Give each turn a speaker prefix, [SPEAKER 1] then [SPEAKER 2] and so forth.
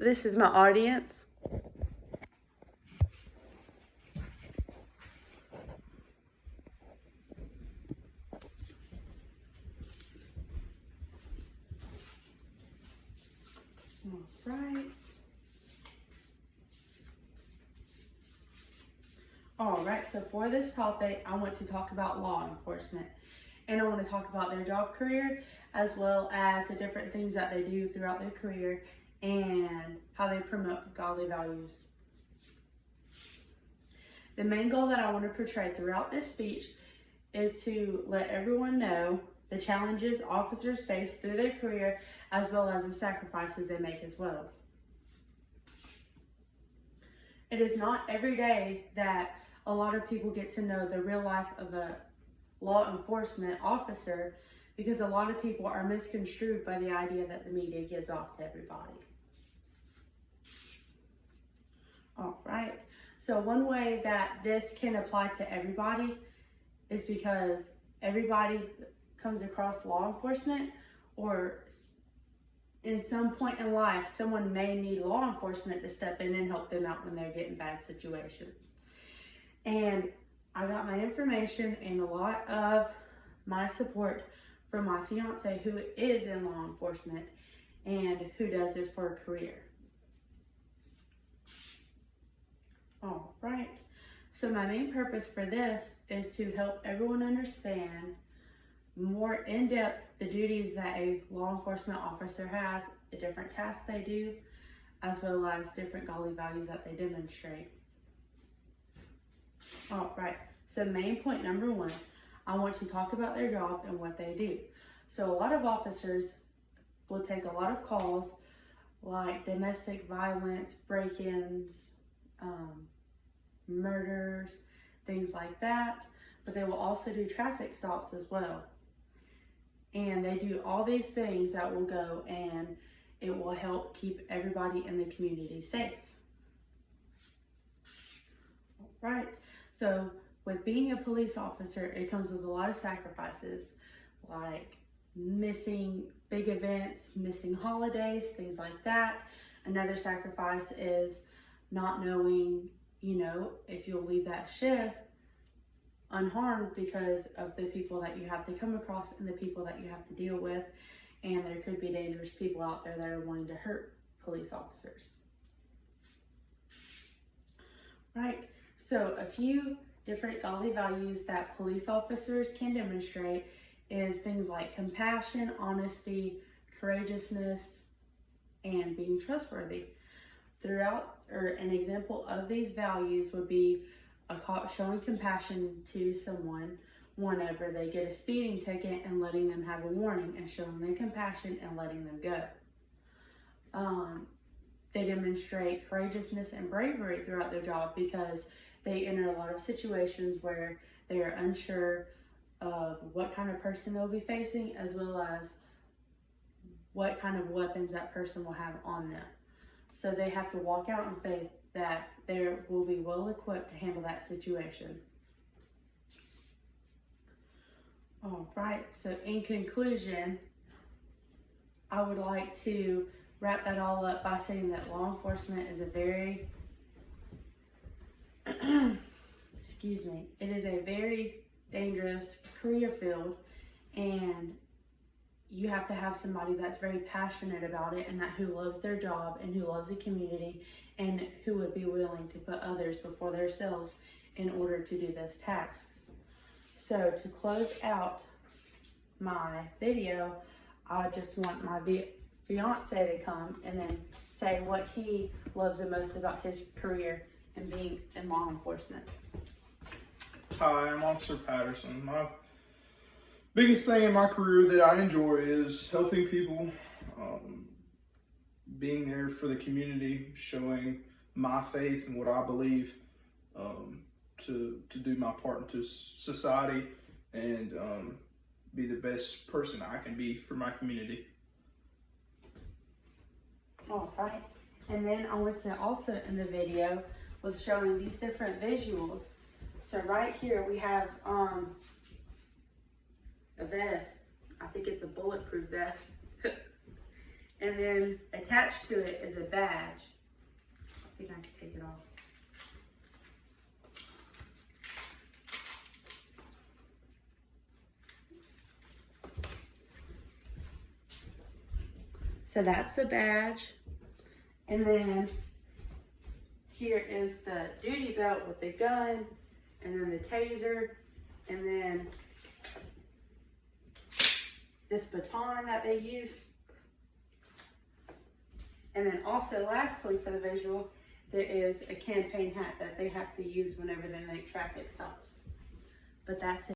[SPEAKER 1] This is my audience. All right. All right, so for this topic, I want to talk about law enforcement. And I want to talk about their job career, as well as the different things that they do throughout their career and how they promote godly values. The main goal that I want to portray throughout this speech is to let everyone know the challenges officers face through their career, as well as the sacrifices they make as well. It is not every day that a lot of people get to know the real life of a law enforcement officer, because a lot of people are misconstrued by the idea that the media gives off to everybody. All right, so one way that this can apply to everybody is because everybody comes across law enforcement, or in some point in life, someone may need law enforcement to step in and help them out when they're getting bad situations. And I got my information and a lot of my support from my fiance, who is in law enforcement and who does this for a career. All right, so my main purpose for this is to help everyone understand more in depth the duties that a law enforcement officer has, the different tasks they do, as well as different godly values that they demonstrate. All right, so main point number one, I want to talk about their job and what they do. So a lot of officers will take a lot of calls like domestic violence, break-ins, murders, things like that, but they will also do traffic stops as well. And they do all these things that will go and it will help keep everybody in the community safe. All right. So with being a police officer, it comes with a lot of sacrifices, like missing big events, missing holidays, things like that. Another sacrifice is not knowing, if you'll leave that shift unharmed because of the people that you have to come across and the people that you have to deal with. And there could be dangerous people out there that are wanting to hurt police officers. Right. So a few different godly values that police officers can demonstrate is things like compassion, honesty, courageousness, and being trustworthy. An example of these values would be a cop showing compassion to someone whenever they get a speeding ticket and letting them have a warning and showing them compassion and letting them go. They demonstrate courageousness and bravery throughout their job because they enter a lot of situations where they are unsure of what kind of person they'll be facing, as well as what kind of weapons that person will have on them. So they have to walk out in faith that they will be well equipped to handle that situation. All right, so in conclusion, I would like to wrap that all up by saying that law enforcement is a very, it is a very dangerous career field, and you have to have somebody that's very passionate about it and who loves their job and who loves the community and who would be willing to put others before themselves in order to do this task. So to close out my video, I just want my fiance to come and then say what he loves the most about his career and being in law enforcement.
[SPEAKER 2] Hi, I'm Officer Patterson. My biggest thing in my career that I enjoy is helping people, being there for the community, showing my faith and what I believe, to do my part into society and be the best person I can be for my community.
[SPEAKER 1] All right, and then I want to also in the video was showing these different visuals. So right here we have a vest. I think it's a bulletproof vest. And then attached to it is a badge. I think I can take it off. So that's a badge. And then here is the duty belt with the gun, and then the taser, and then this baton that they use. And then also lastly for the visual, there is a campaign hat that they have to use whenever they make traffic stops. But that's it.